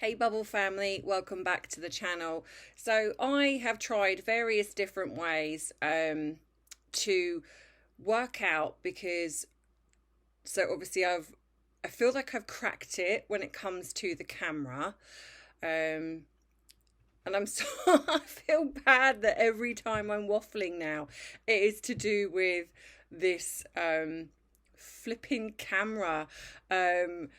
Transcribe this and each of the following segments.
Hey Bubble family, welcome back to the channel. So I have tried various different ways to work out because obviously I feel like I've cracked it when it comes to the camera. Um and I'm so I feel bad that every time I'm waffling now it is to do with this flipping camera. Um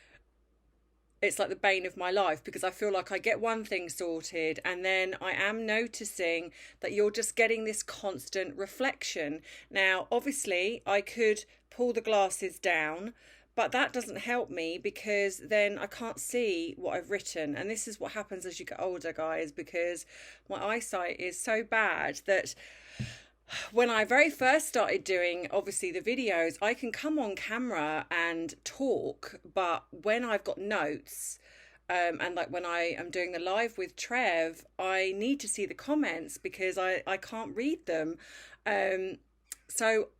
it's like the bane of my life because I feel like I get one thing sorted and then I am noticing that you're just getting this constant reflection. Now, obviously, I could pull the glasses down, but that doesn't help me because then I can't see what I've written. And this is what happens as you get older, guys, because my eyesight is so bad that when I very first started doing obviously the videos, I can come on camera and talk, but when I've got notes, and like when I am doing the live with Trev, I need to see the comments because I can't read them. So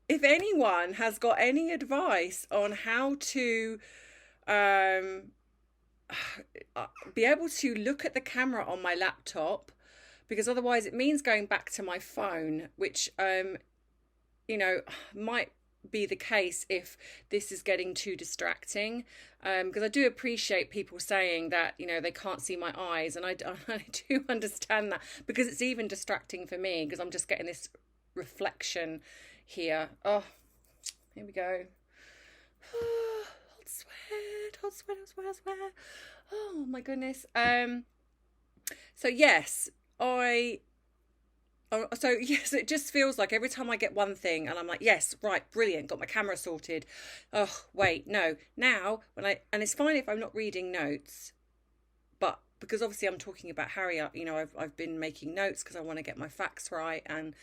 if anyone has got any advice on how to um, be able to look at the camera on my laptop, because otherwise it means going back to my phone, which might be the case if this is getting too distracting, because I do appreciate people saying that they can't see my eyes, and I do understand that because it's even distracting for me because I'm just getting this reflection here. Oh, here we go. Hot sweat, hot sweat, hot sweat, hot sweat. Oh my goodness. So yes, yes, it just feels like every time I get one thing and I'm like, yes, right, brilliant, got my camera sorted. Oh, wait, no. Now, and it's fine if I'm not reading notes, but because obviously I'm talking about Harry, I've been making notes because I want to get my facts right. And,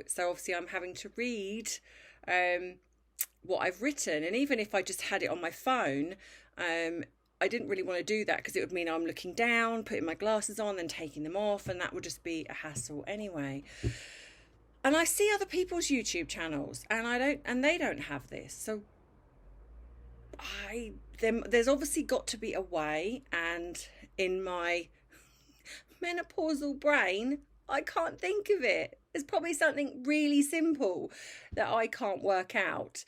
so obviously I'm having to read what I've written. And even if I just had it on my phone, I didn't really want to do that because it would mean I'm looking down, putting my glasses on, then taking them off, and that would just be a hassle anyway. And I see other people's YouTube channels, and they don't have this. So there's obviously got to be a way, and in my menopausal brain, I can't think of it. It's probably something really simple that I can't work out.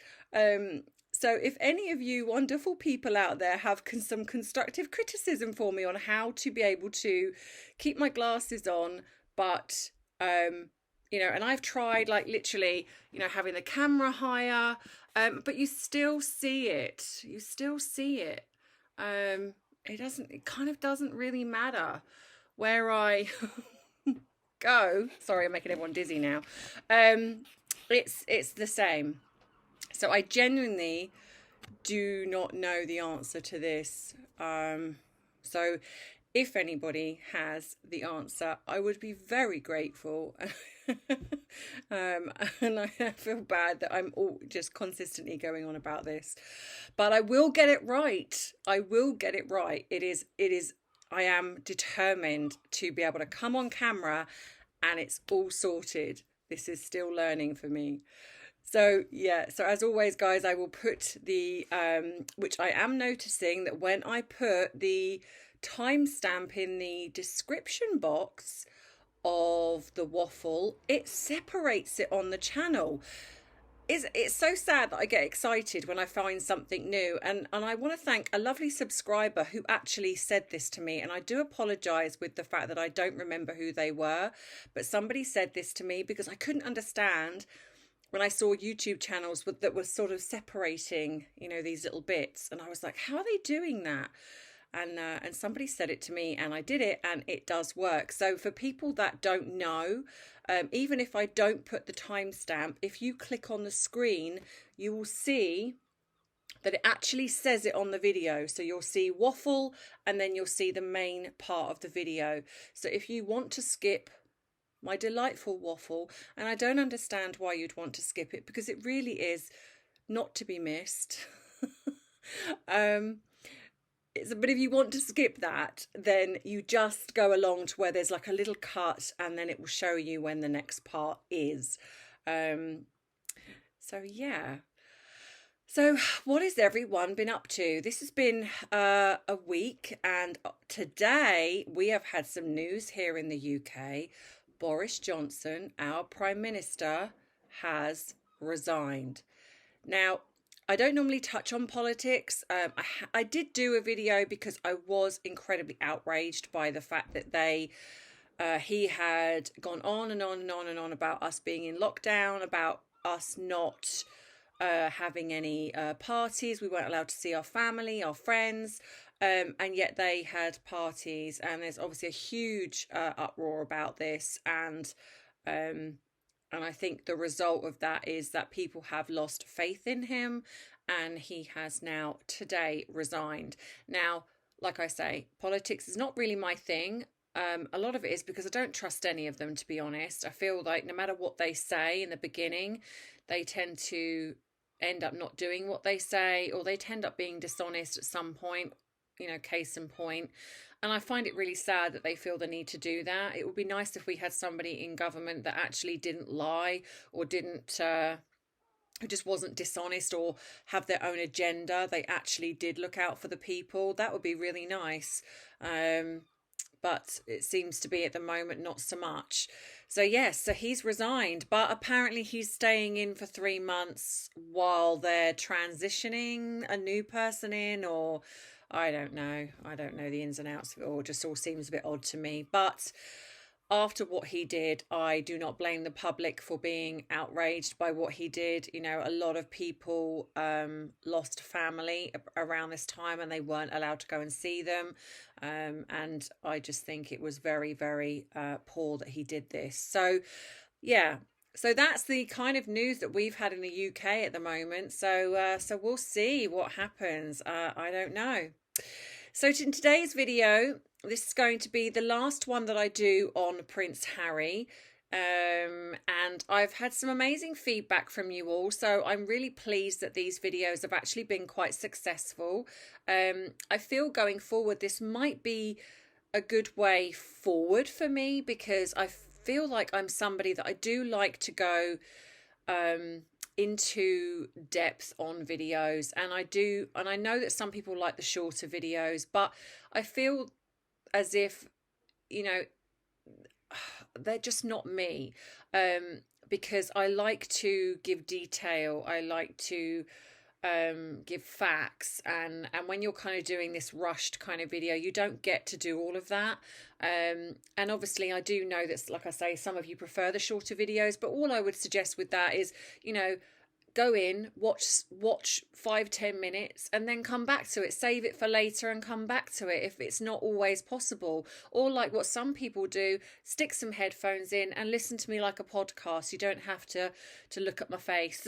So if any of you wonderful people out there have some constructive criticism for me on how to be able to keep my glasses on, but and I've tried like literally, having the camera higher, but you still see it. You still see it. It kind of doesn't really matter where I go. Sorry, I'm making everyone dizzy now. It's the same. So I genuinely do not know the answer to this. So if anybody has the answer, I would be very grateful. And I feel bad that I'm all just consistently going on about this, but I will get it right. I will get it right. It is, I am determined to be able to come on camera and it's all sorted. This is still learning for me. So yeah, so as always, guys, I will put the, which I am noticing that when I put the timestamp in the description box of the waffle, it separates it on the channel. It's so sad that I get excited when I find something new, and I want to thank a lovely subscriber who actually said this to me, and I do apologize with the fact that I don't remember who they were, but somebody said this to me because I couldn't understand when I saw YouTube channels that were sort of separating, these little bits, and I was like, how are they doing that? And somebody said it to me, and I did it, and it does work. So for people that don't know, even if I don't put the timestamp, if you click on the screen, you will see that it actually says it on the video. So you'll see waffle, and then you'll see the main part of the video. So if you want to skip my delightful waffle, and I don't understand why you'd want to skip it because it really is not to be missed. But if you want to skip that, then you just go along to where there's like a little cut, and then it will show you when the next part is. So yeah. So, what has everyone been up to? This has been a week, and today we have had some news here in the UK. Boris Johnson, our Prime Minister, has resigned. Now, I don't normally touch on politics. I did do a video because I was incredibly outraged by the fact that he had gone on and on and on and on about us being in lockdown, about us not having any parties. We weren't allowed to see our family, our friends, and yet they had parties. And there's obviously a huge uproar about this. And I think the result of that is that people have lost faith in him, and he has now today resigned. Now, like I say, politics is not really my thing. A lot of it is because I don't trust any of them, to be honest. I feel like no matter what they say in the beginning, they tend to end up not doing what they say, or they tend up being dishonest at some point, case in point. And I find it really sad that they feel the need to do that. It would be nice if we had somebody in government that actually didn't lie, or didn't who just wasn't dishonest or have their own agenda. They actually did look out for the people. That would be really nice. But it seems to be at the moment not so much. So yes, so he's resigned, but apparently he's staying in for 3 months while they're transitioning a new person in, or I don't know. I don't know the ins and outs of it all. It just all seems a bit odd to me. But after what he did, I do not blame the public for being outraged by what he did. A lot of people lost family around this time, and they weren't allowed to go and see them. And I just think it was very, very poor that he did this. So, yeah. So that's the kind of news that we've had in the UK at the moment. So we'll see what happens. I don't know. So in today's video, this is going to be the last one that I do on Prince Harry. And I've had some amazing feedback from you all. So I'm really pleased that these videos have actually been quite successful. I feel going forward, this might be a good way forward for me, because I feel like I'm somebody that I do like to go into depth on videos, and I know that some people like the shorter videos, but I feel as if they're just not me, because I like to give detail, I like to give facts, and when you're kind of doing this rushed kind of video, you don't get to do all of that. And obviously I do know that, like I say, some of you prefer the shorter videos, but all I would suggest with that is, go in, watch 5-10 minutes, and then come back to it. Save it for later and come back to it if it's not always possible. Or like what some people do, stick some headphones in and listen to me like a podcast. You don't have to look at my face.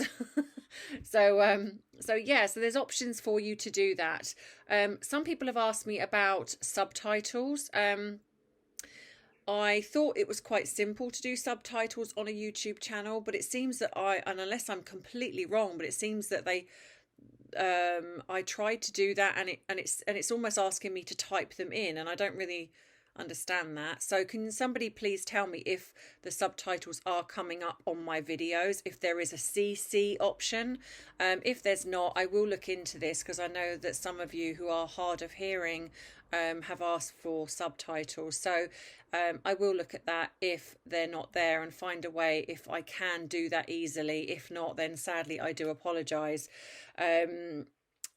So there's options for you to do that. Some people have asked me about subtitles. I thought it was quite simple to do subtitles on a YouTube channel, but it seems that and unless I'm completely wrong, but it seems that I tried to do that, and it's almost asking me to type them in, and I don't really understand that. So can somebody please tell me if the subtitles are coming up on my videos, if there is a CC option? If there's not, I will look into this, because I know that some of you who are hard of hearing have asked for subtitles. So I will look at that if they're not there, and find a way if I can do that easily. If not, then sadly I do apologise.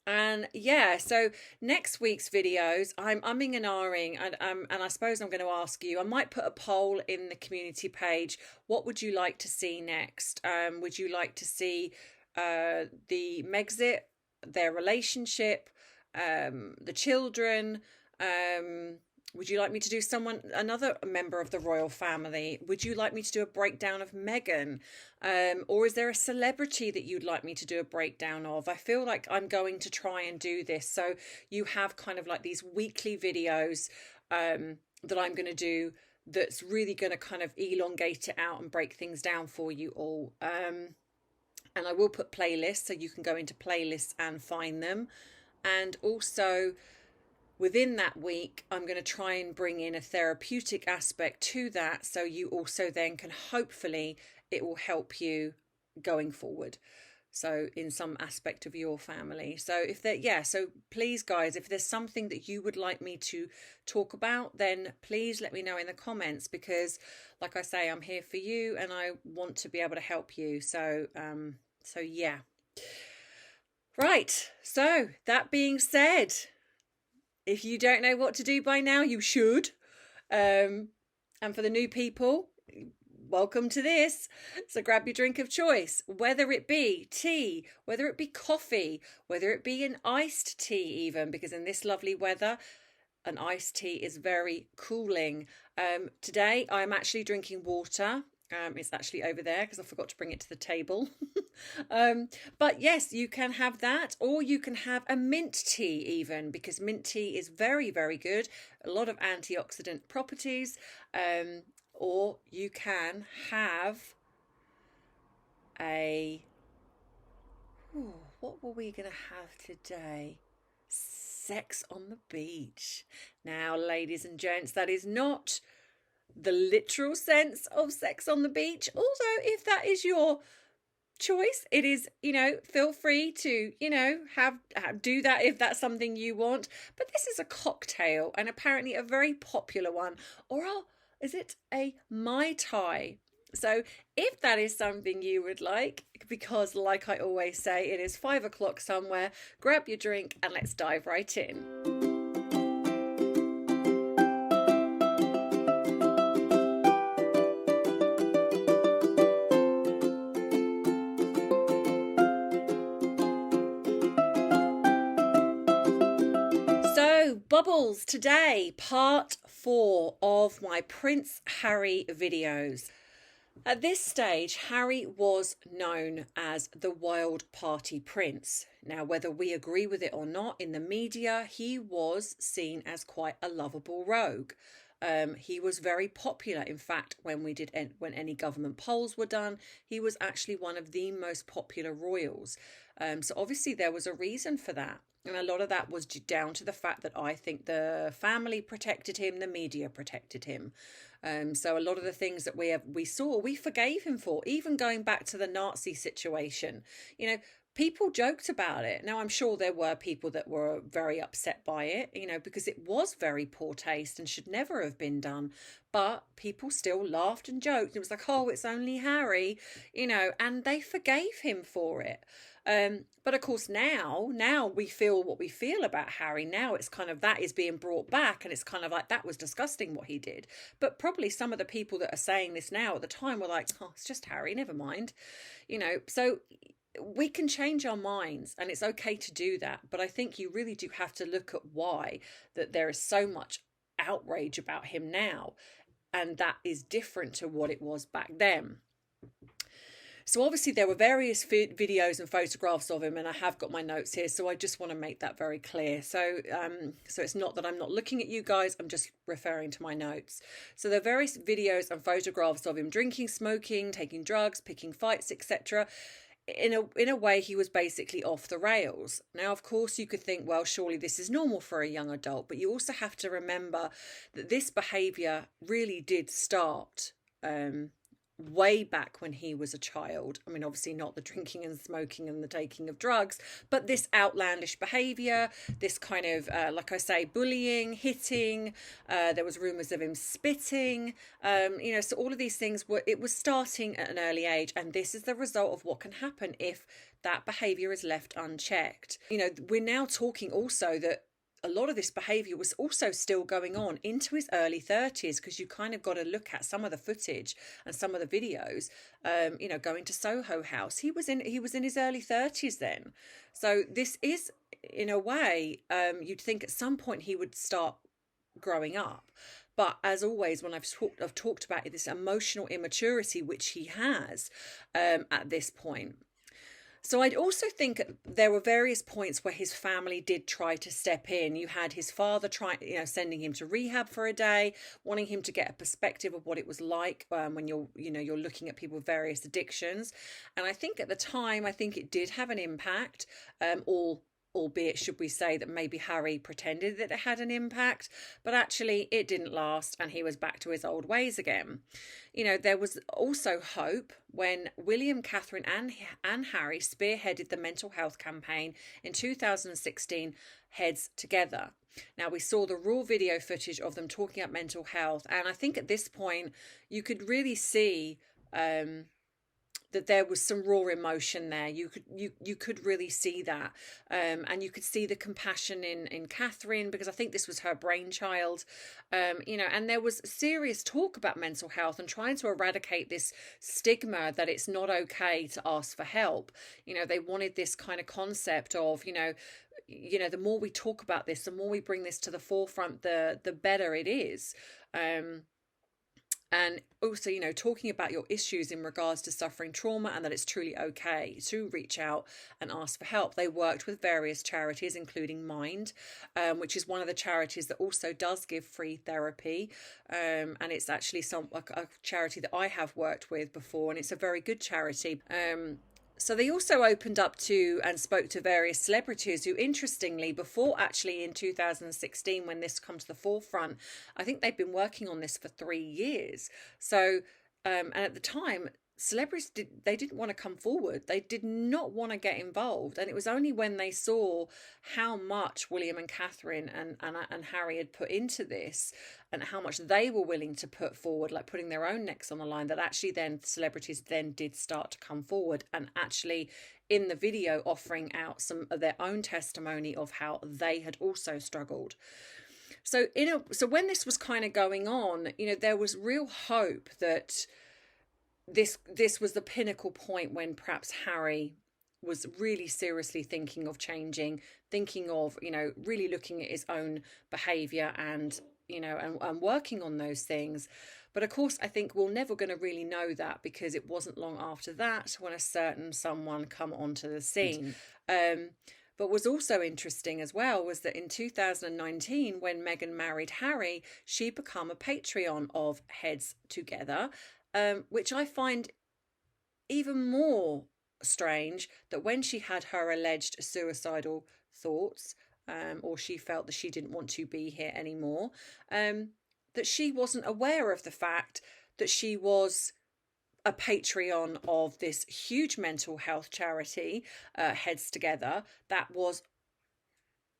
And yeah, so next week's videos, I'm umming and ahhing, and I suppose I'm going to ask you, I might put a poll in the community page. What would you like to see next? Would you like to see the Megxit, their relationship, the children? Would you like me to do another member of the royal family? Would you like me to do a breakdown of Meghan? Or is there a celebrity that you'd like me to do a breakdown of? I feel like I'm going to try and do this, so you have kind of like these weekly videos that I'm going to do, that's really going to kind of elongate it out and break things down for you all. And I will put playlists, so you can go into playlists and find them. And also, within that week, I'm going to try and bring in a therapeutic aspect to that, so you also then can, hopefully, it will help you going forward. So in some aspect of your family. So if there, yeah, so please guys, if there's something that you would like me to talk about, then please let me know in the comments, because like I say, I'm here for you and I want to be able to help you. So yeah. Right. So that being said, if you don't know what to do by now, you should. And for the new people, welcome to this. So grab your drink of choice, whether it be tea, whether it be coffee, whether it be an iced tea even, because in this lovely weather, an iced tea is very cooling. Today I'm actually drinking water. It's actually over there because I forgot to bring it to the table. But yes, you can have that, or you can have a mint tea even, because mint tea is very, very good. A lot of antioxidant properties. Or you can have what were we going to have today? Sex on the beach. Now, ladies and gents, that is not the literal sense of sex on the beach. Although, if that is your choice, it is, feel free to, have do that if that's something you want. But this is a cocktail, and apparently a very popular one. Or is it a Mai Tai? So if that is something you would like, because like I always say, it is 5 o'clock somewhere, grab your drink and let's dive right in. Bubbles, today, part 4 of my Prince Harry videos. At this stage, Harry was known as the Wild Party Prince. Now, whether we agree with it or not, in the media, he was seen as quite a lovable rogue. He was very popular. In fact, when any government polls were done, he was actually one of the most popular royals. So obviously there was a reason for that. And a lot of that was down to the fact that I think the family protected him, the media protected him. So a lot of the things that we saw, we forgave him for, even going back to the Nazi situation. People joked about it. Now, I'm sure there were people that were very upset by it, because it was very poor taste and should never have been done. But people still laughed and joked. It was like, oh, it's only Harry, and they forgave him for it. But of course, now we feel what we feel about Harry. Now it's kind of that is being brought back, and it's kind of like that was disgusting what he did. But probably some of the people that are saying this now at the time were like, oh, it's just Harry, never mind. So we can change our minds, and it's okay to do that. But I think you really do have to look at why that there is so much outrage about him now, and that is different to what it was back then. So obviously there were various videos and photographs of him, and I have got my notes here, so I just want to make that very clear. So it's not that I'm not looking at you guys, I'm just referring to my notes. So there are various videos and photographs of him drinking, smoking, taking drugs, picking fights, etc. In a way, he was basically off the rails. Now, of course, you could think, well, surely this is normal for a young adult, but you also have to remember that this behaviour really did start way back when he was a child. I mean, obviously not the drinking and smoking and the taking of drugs, but this outlandish behaviour, this kind of, like I say, bullying, hitting, there was rumours of him spitting, so all of these things it was starting at an early age, and this is the result of what can happen if that behaviour is left unchecked. We're now talking also that a lot of this behaviour was also still going on into his early 30s, because you kind of got to look at some of the footage and some of the videos. Going to Soho House, he was in his early 30s then. So this is, in a way, you'd think at some point he would start growing up. But as always, when I've talked about this emotional immaturity which he has at this point. So I'd also think there were various points where his family did try to step in. You had his father sending him to rehab for a day, wanting him to get a perspective of what it was like when you're looking at people with various addictions. And I think at the time, it did have an impact. All albeit should we say that maybe Harry pretended that it had an impact, but actually it didn't last and he was back to his old ways again. You know, there was also hope when William, Catherine and Harry spearheaded the mental health campaign in 2016, Heads Together. Now, we saw the raw video footage of them talking about mental health, and I think at this point you could really see that there was some raw emotion there. You could really see that, and you could see the compassion in Catherine, because I think this was her brainchild, you know. And there was serious talk about mental health and trying to eradicate this stigma that it's not okay to ask for help. You know, they wanted this kind of concept of, you know, the more we talk about this, the more we bring this to the forefront, the better it is. And also, you know, talking about your issues in regards to suffering trauma and that it's truly okay to reach out and ask for help. They worked with various charities, including Mind, which is one of the charities that also does give free therapy. And it's actually a charity that I have worked with before, and it's a very good charity. So they also opened up to and spoke to various celebrities who, interestingly, before actually in 2016, when this come to the forefront, I think they've been working on this for 3 years. So, and at the time, celebrities didn't want to come forward. They did not want to get involved. And it was only when they saw how much William and Catherine and Harry had put into this, and how much they were willing to put forward, like putting their own necks on the line, that actually then celebrities then did start to come forward and actually in the video offering out some of their own testimony of how they had also struggled. So when this was kind of going on, you know, there was real hope that this was the pinnacle point when perhaps Harry was really seriously thinking of changing, thinking of, you know, really looking at his own behaviour and, you know, and working on those things. But of course, I think we're never going to really know that, because it wasn't long after that when a certain someone come onto the scene. But was also interesting as well was that in 2019, when Meghan married Harry, she became a Patreon of Heads Together, which I find even more strange, that when she had her alleged suicidal thoughts, or she felt that she didn't want to be here anymore, that she wasn't aware of the fact that she was a Patreon of this huge mental health charity, Heads Together, that was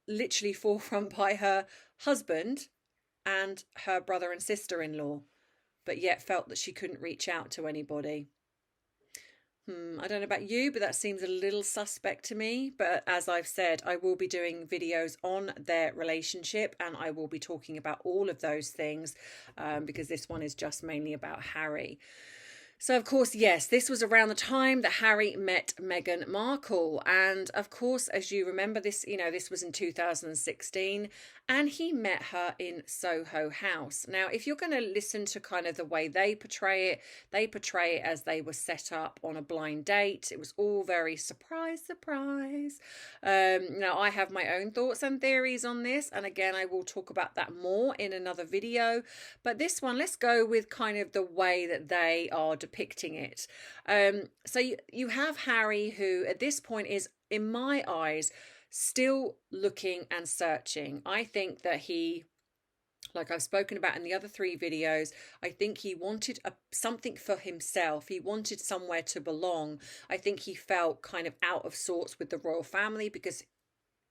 literally forefront by her husband and her brother and sister-in-law, but yet felt that she couldn't reach out to anybody. I don't know about you, but that seems a little suspect to me. But as I've said, I will be doing videos on their relationship, and I will be talking about all of those things, because this one is just mainly about Harry. So, of course, yes, this was around the time that Harry met Meghan Markle. And of course, as you remember this, you know, this was in 2016, and he met her in Soho House. Now, if you're going to listen to kind of the way they portray it as they were set up on a blind date. It was all very surprise. Now, I have my own thoughts and theories on this. And again, I will talk about that more in another video. But this one, let's go with kind of the way that they are depicting it. So you have Harry, who at this point is, in my eyes, still looking and searching. I think that he, like I've spoken about in the other 3 videos, I think he wanted something for himself. He wanted somewhere to belong. I think he felt kind of out of sorts with the royal family, because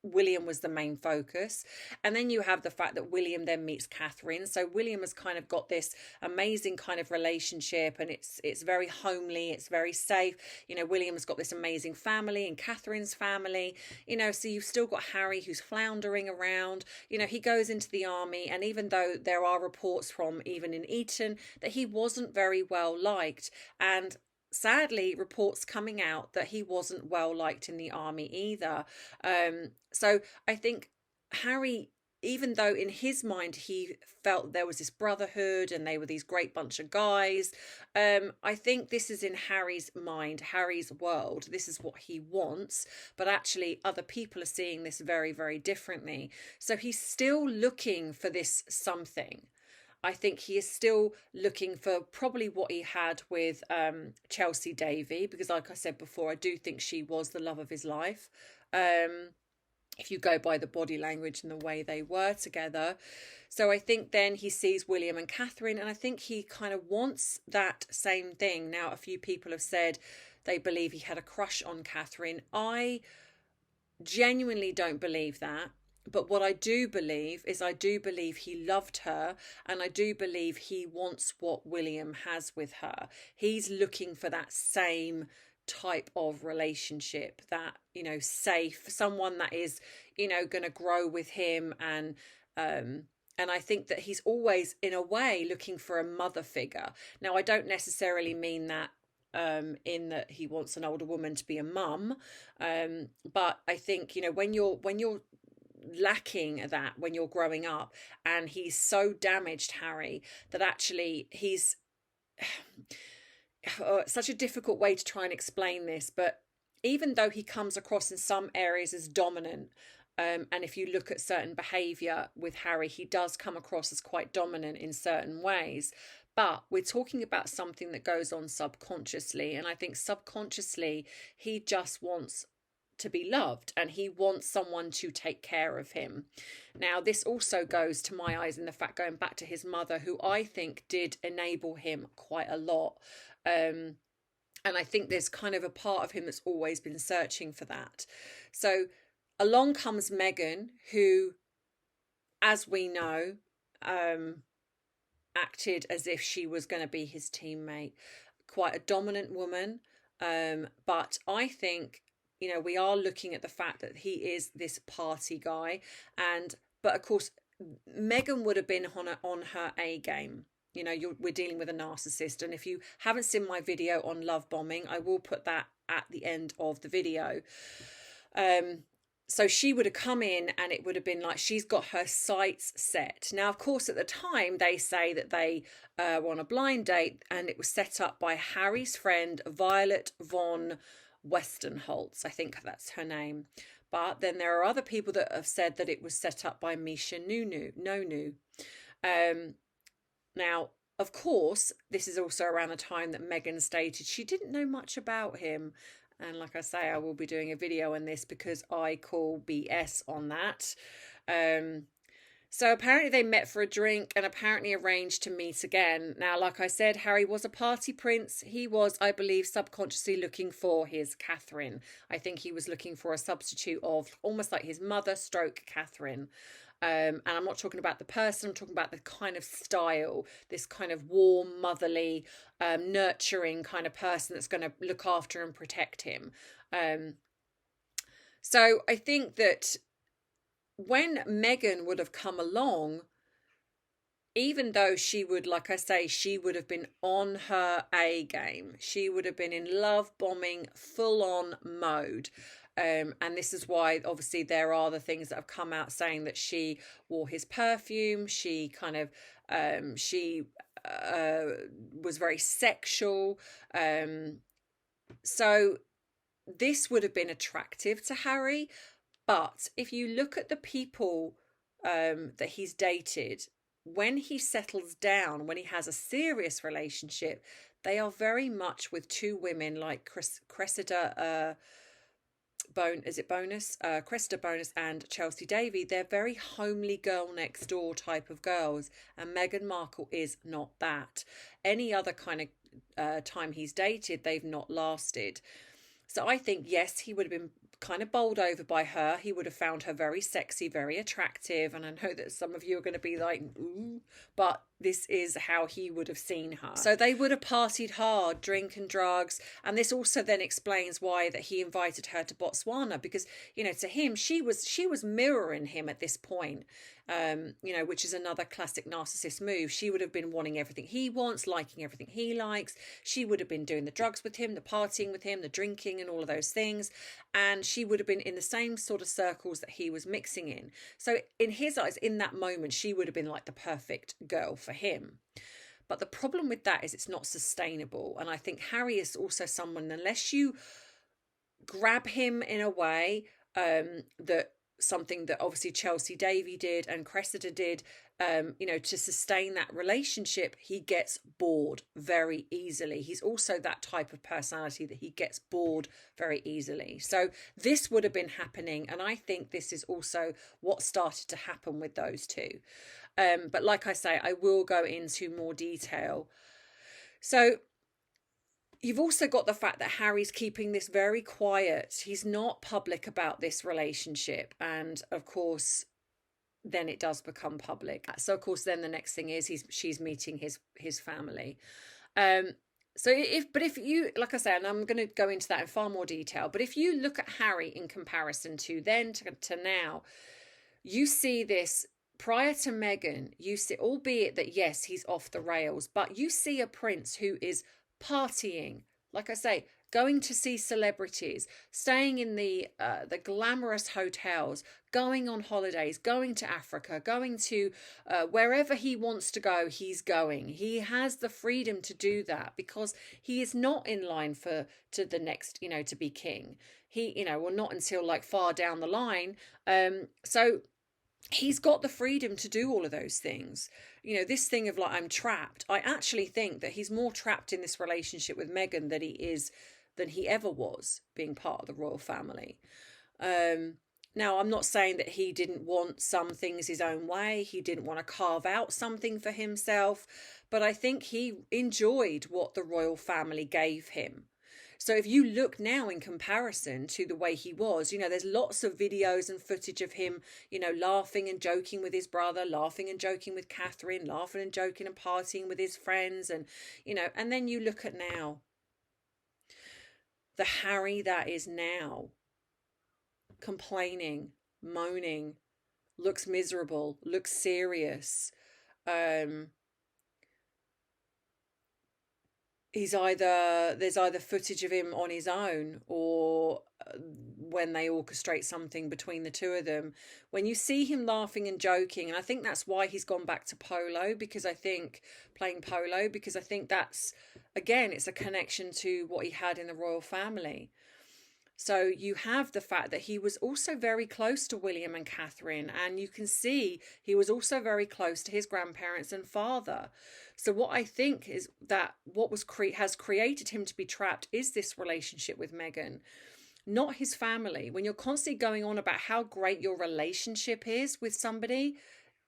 William was the main focus. And then you have the fact that William then meets Catherine. So William has kind of got this amazing kind of relationship, and it's very homely, it's very safe. You know, William's got this amazing family, and Catherine's family, you know, so you've still got Harry who's floundering around. You know, he goes into the army, and even though there are reports from even in Eton that he wasn't very well liked, and sadly reports coming out that he wasn't well liked in the army either. So I think Harry, even though in his mind he felt there was this brotherhood and they were these great bunch of guys, I think this is in Harry's mind, Harry's world. This is what he wants, but actually other people are seeing this very, very differently. So he's still looking for this something. I think he is still looking for probably what he had with Chelsea Davy, because like I said before, I do think she was the love of his life. if you go by the body language and the way they were together. So I think then he sees William and Catherine, and I think he kind of wants that same thing. Now, a few people have said they believe he had a crush on Catherine. I genuinely don't believe that. But what I do believe is I do believe he loved her, and I do believe he wants what William has with her. He's looking for that same type of relationship, that, you know, safe, someone that is, you know, going to grow with him. And I think that he's always, in a way, looking for a mother figure. Now, I don't necessarily mean that in that he wants an older woman to be a mum, but I think, you know, when you're lacking that when you're growing up, and he's so damaged, Harry, that actually he's such a difficult way to try and explain this, but even though he comes across in some areas as dominant, and if you look at certain behaviour with Harry, he does come across as quite dominant in certain ways. But we're talking about something that goes on subconsciously. And I think subconsciously, he just wants to be loved, and he wants someone to take care of him. Now, this also goes, to my eyes, in the fact, going back to his mother, who I think did enable him quite a lot. And I think there's kind of a part of him that's always been searching for that. So along comes Meghan, who, as we know, acted as if she was going to be his teammate. Quite a dominant woman. But I think, you know, we are looking at the fact that he is this party guy. But of course, Meghan would have been on her A game. You know, we're dealing with a narcissist. And if you haven't seen my video on love bombing, I will put that at the end of the video. So she would have come in, and it would have been like she's got her sights set. Now, of course, at the time, they say that they were on a blind date, and it was set up by Harry's friend, Violet von Westenholz. I think that's her name. But then there are other people that have said that it was set up by Misha Nonu. Now, of course, this is also around the time that Meghan stated she didn't know much about him. And like I say, I will be doing a video on this because I call BS on that. So apparently they met for a drink and apparently arranged to meet again. Now, like I said, Harry was a party prince. He was, I believe, subconsciously looking for his Catherine. I think he was looking for a substitute of almost like his mother stroke Catherine. And I'm not talking about the person, I'm talking about the kind of style, this kind of warm, motherly, nurturing kind of person that's going to look after and protect him. So I think that when Meghan would have come along, even though she would, like I say, she would have been on her A game. She would have been in love bombing, full on mode. And this is why, obviously, there are the things that have come out saying that she wore his perfume. She kind of, was very sexual. So this would have been attractive to Harry. But if you look at the people that he's dated, when he settles down, when he has a serious relationship, they are very much with two women like Cressida Bonus and Chelsea Davy. They're very homely girl next door type of girls, and Meghan Markle is not that. Any other kind of time he's dated, they've not lasted. So I think, yes, he would have been kind of bowled over by her. He would have found her very sexy, very attractive. And I know that some of you are going to be like, ooh, but this is how he would have seen her. So they would have partied hard, drink and drugs. And this also then explains why that he invited her to Botswana, because, you know, to him, she was mirroring him at this point. You know, which is another classic narcissist move. She would have been wanting everything he wants, liking everything he likes. She would have been doing the drugs with him, the partying with him, the drinking and all of those things. And she would have been in the same sort of circles that he was mixing in. So in his eyes, in that moment, she would have been like the perfect girl for him. But the problem with that is it's not sustainable. And I think Harry is also someone, unless you grab him in a way that something that obviously Chelsea Davy did and Cressida did, to sustain that relationship, he gets bored very easily. He's also that type of personality that he gets bored very easily. So this would have been happening. And I think this is also what started to happen with those two. But like I say, I will go into more detail. So you've also got the fact that Harry's keeping this very quiet. He's not public about this relationship. And of course, then it does become public. So of course, then the next thing is she's meeting his family. So if you, like I said, and I'm going to go into that in far more detail, but if you look at Harry in comparison to then to now, you see this prior to Meghan, you see, albeit that yes, he's off the rails, but you see a prince who is partying, like I say, going to see celebrities, staying in the glamorous hotels, going on holidays, going to Africa, going to wherever he wants to go, he's going. He has the freedom to do that because he is not in line to the next, to be king. He, well, not until like far down the line. So he's got the freedom to do all of those things. This thing of like, I'm trapped. I actually think that he's more trapped in this relationship with Meghan than he ever was being part of the royal family. Now, I'm not saying that he didn't want some things his own way. He didn't want to carve out something for himself. But I think he enjoyed what the royal family gave him. So if you look now in comparison to the way he was, there's lots of videos and footage of him, laughing and joking with his brother, laughing and joking with Catherine, laughing and joking and partying with his friends. And, and then you look at now. The Harry that is now, complaining, moaning, looks miserable, looks serious. There's either footage of him on his own or when they orchestrate something between the two of them. When you see him laughing and joking, and I think that's why he's gone back to playing polo, because I think that's, again, it's a connection to what he had in the royal family. So you have the fact that he was also very close to William and Catherine, and you can see he was also very close to his grandparents and father. So what I think is that what has created him to be trapped is this relationship with Meghan, not his family. When you're constantly going on about how great your relationship is with somebody,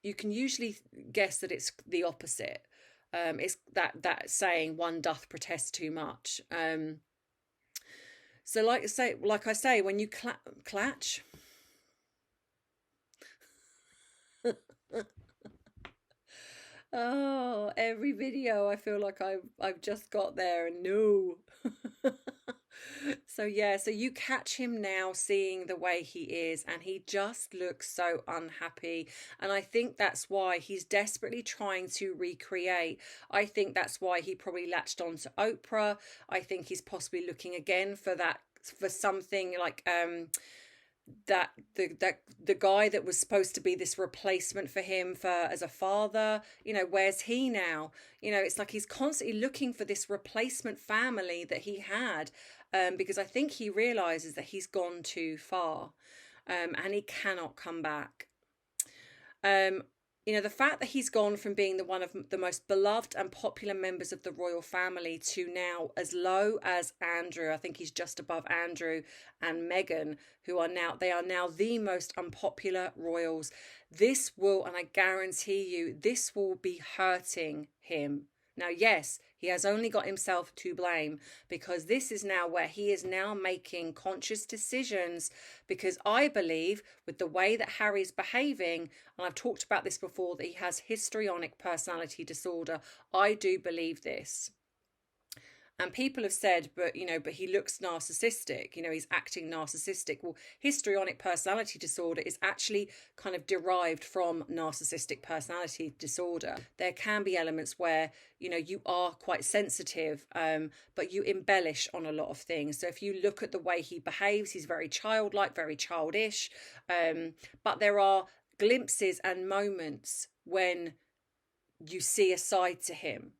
you can usually guess that it's the opposite. It's that saying, one doth protest too much. So like I say, when you clatch, oh, every video I feel like I've just got there and no. So you catch him now seeing the way he is, and he just looks so unhappy. And I think that's why he's desperately trying to recreate. I think that's why he probably latched on to Oprah. I think he's possibly looking again for something like that the guy that was supposed to be this replacement for him as a father, where's he now? It's like he's constantly looking for this replacement family that he had, because I think he realizes that he's gone too far, and he cannot come back. The fact that he's gone from being one of the most beloved and popular members of the royal family to now as low as Andrew. I think he's just above Andrew and Meghan, who are now the most unpopular royals. This will, and I guarantee you, this will be hurting him. Now, yes, he has only got himself to blame, because this is now where he is now making conscious decisions, because I believe with the way that Harry's behaving, and I've talked about this before, that he has histrionic personality disorder. I do believe this. And people have said, but he looks narcissistic, he's acting narcissistic. Well, histrionic personality disorder is actually kind of derived from narcissistic personality disorder. There can be elements where, you are quite sensitive, but you embellish on a lot of things. So if you look at the way he behaves, he's very childlike, very childish. But there are glimpses and moments when you see a side to him,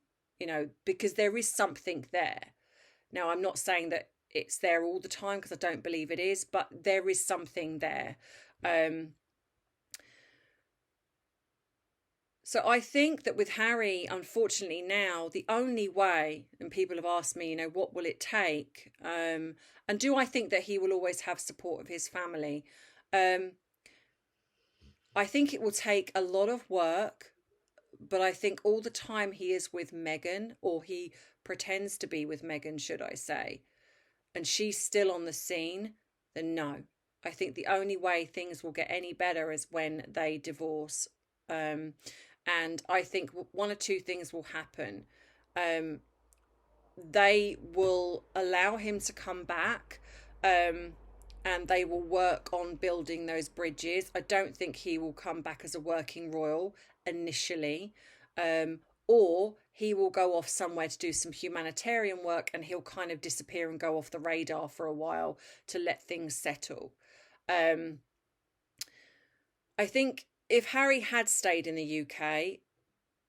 because there is something there. Now, I'm not saying that it's there all the time, because I don't believe it is, but there is something there. So I think that with Harry, unfortunately now, the only way, and people have asked me, what will it take? And do I think that he will always have support of his family? Um, I think it will take a lot of work, but I think all the time he is with Meghan, or he pretends to be with Meghan, should I say, and she's still on the scene, then no. I think the only way things will get any better is when they divorce. And I think one or two things will happen. Um, they will allow him to come back, and they will work on building those bridges. I don't think he will come back as a working royal initially, or he will go off somewhere to do some humanitarian work, and he'll kind of disappear and go off the radar for a while to let things settle. Um, I think if Harry had stayed in the UK,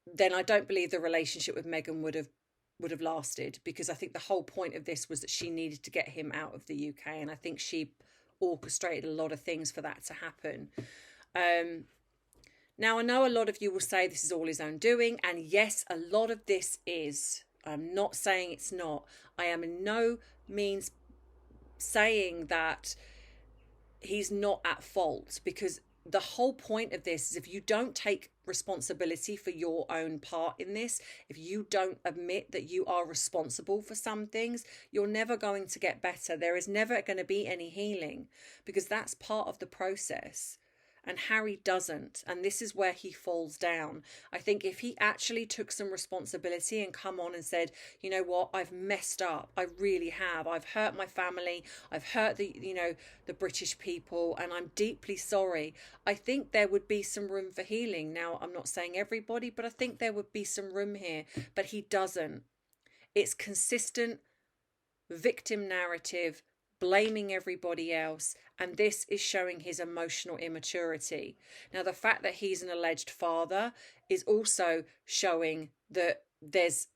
then I don't believe the relationship with Meghan would have lasted, because I think the whole point of this was that she needed to get him out of the UK, and I think she orchestrated a lot of things for that to happen. Now, I know a lot of you will say this is all his own doing, and yes, a lot of this is. I'm not saying it's not. I am in no means saying that he's not at fault, because the whole point of this is, if you don't take responsibility for your own part in this, if you don't admit that you are responsible for some things, you're never going to get better. There is never going to be any healing, because that's part of the process. And Harry doesn't, and this is where he falls down. I think if he actually took some responsibility and come on and said, you know what, I've messed up, I really have, I've hurt my family, I've hurt the British people, and I'm deeply sorry, I think there would be some room for healing. Now, I'm not saying everybody, but I think there would be some room here, but he doesn't. It's consistent victim narrative, blaming everybody else, and this is showing his emotional immaturity. Now, the fact that he's an alleged father is also showing that there's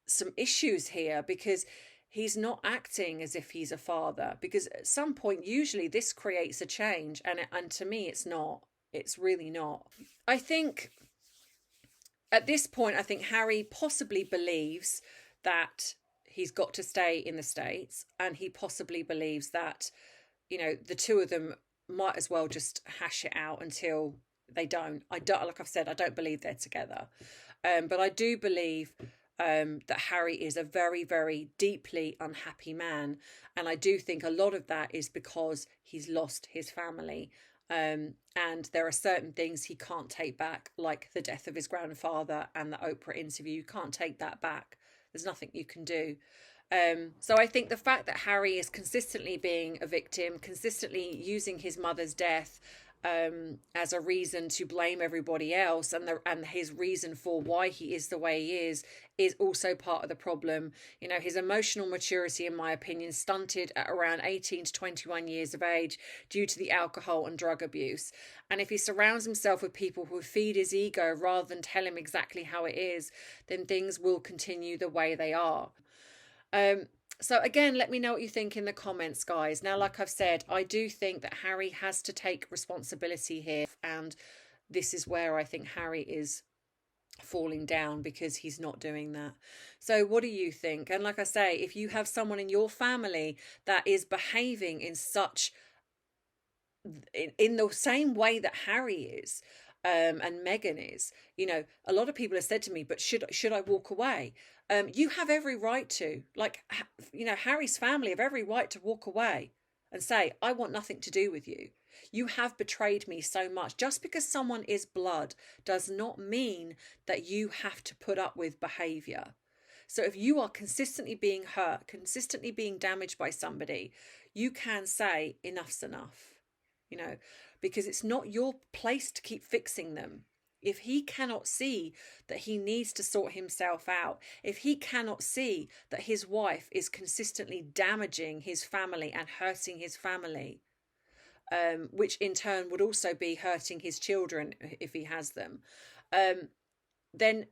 some issues here, because he's not acting as if he's a father, because at some point usually this creates a change, and to me it's not. It's really not. I think at this point, I think Harry possibly believes that he's got to stay in the States, and he possibly believes that, the two of them might as well just hash it out until they don't. Like I've said, I don't believe they're together. But I do believe that Harry is a very, very deeply unhappy man. And I do think a lot of that is because he's lost his family. And there are certain things he can't take back, like the death of his grandfather and the Oprah interview. You can't take that back. There's nothing you can do. So I think the fact that Harry is consistently being a victim, consistently using his mother's death as a reason to blame everybody else, and his reason for why he is the way he is also part of the problem. His emotional maturity, in my opinion, stunted at around 18 to 21 years of age due to the alcohol and drug abuse. And if he surrounds himself with people who feed his ego rather than tell him exactly how it is, then things will continue the way they are. So again, let me know what you think in the comments, guys. Now, like I've said, I do think that Harry has to take responsibility here, and this is where I think Harry is falling down, because he's not doing that. So what do you think? And like I say, if you have someone in your family that is behaving in the same way that Harry is, and Meghan is, a lot of people have said to me, but should I walk away? You have every right to. Harry's family have every right to walk away and say, I want nothing to do with you. You have betrayed me so much. Just because someone is blood does not mean that you have to put up with behaviour. So if you are consistently being hurt, consistently being damaged by somebody, you can say enough's enough, because it's not your place to keep fixing them. If he cannot see that he needs to sort himself out, if he cannot see that his wife is consistently damaging his family and hurting his family, which in turn would also be hurting his children if he has them, then,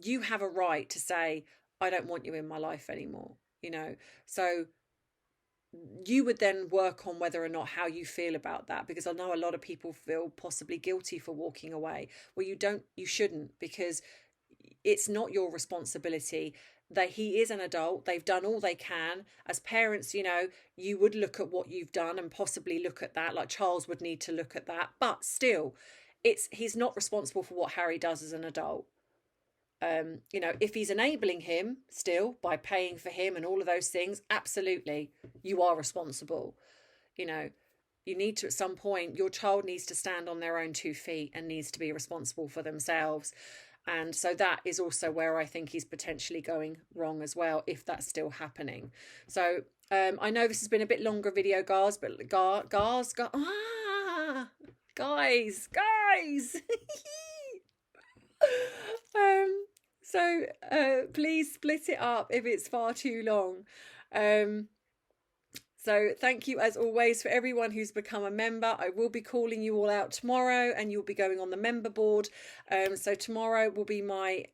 you have a right to say, I don't want you in my life anymore, So you would then work on whether or not how you feel about that, because I know a lot of people feel possibly guilty for walking away. Well, you shouldn't, because it's not your responsibility. That he is an adult, they've done all they can. As parents, you know, you would look at what you've done and possibly look at that, like Charles would need to look at that, but still, he's not responsible for what Harry does as an adult. You know, if he's enabling him still by paying for him and all of those things, absolutely, you are responsible. You know, you need to, at some point, your child needs to stand on their own 2 feet and needs to be responsible for themselves. And so that is also where I think he's potentially going wrong as well, if that's still happening. So I know this has been a bit longer video, guys, but guys. So please split it up if it's far too long. So thank you as always for everyone who's become a member. I will be calling you all out tomorrow and you'll be going on the member board. So tomorrow will be my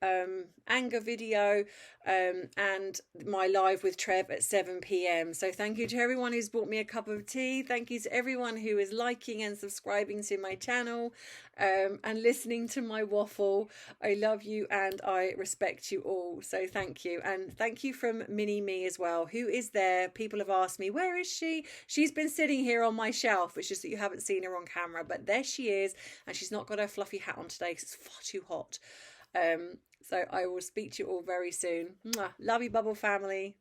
anger video and my live with Trev at 7 p.m. So thank you to everyone who's bought me a cup of tea. Thank you to everyone who is liking and subscribing to my channel and listening to my waffle. I love you and I respect you all. So thank you. And thank you from Mini Me as well, who is there. People have asked me, where is she? She's been sitting here on my shelf. It's just that you haven't seen her on camera, but there she is. And she's not got her fluffy hat on today because it's far too hot. So I will speak to you all very soon. Mwah. Love you, Bubble family.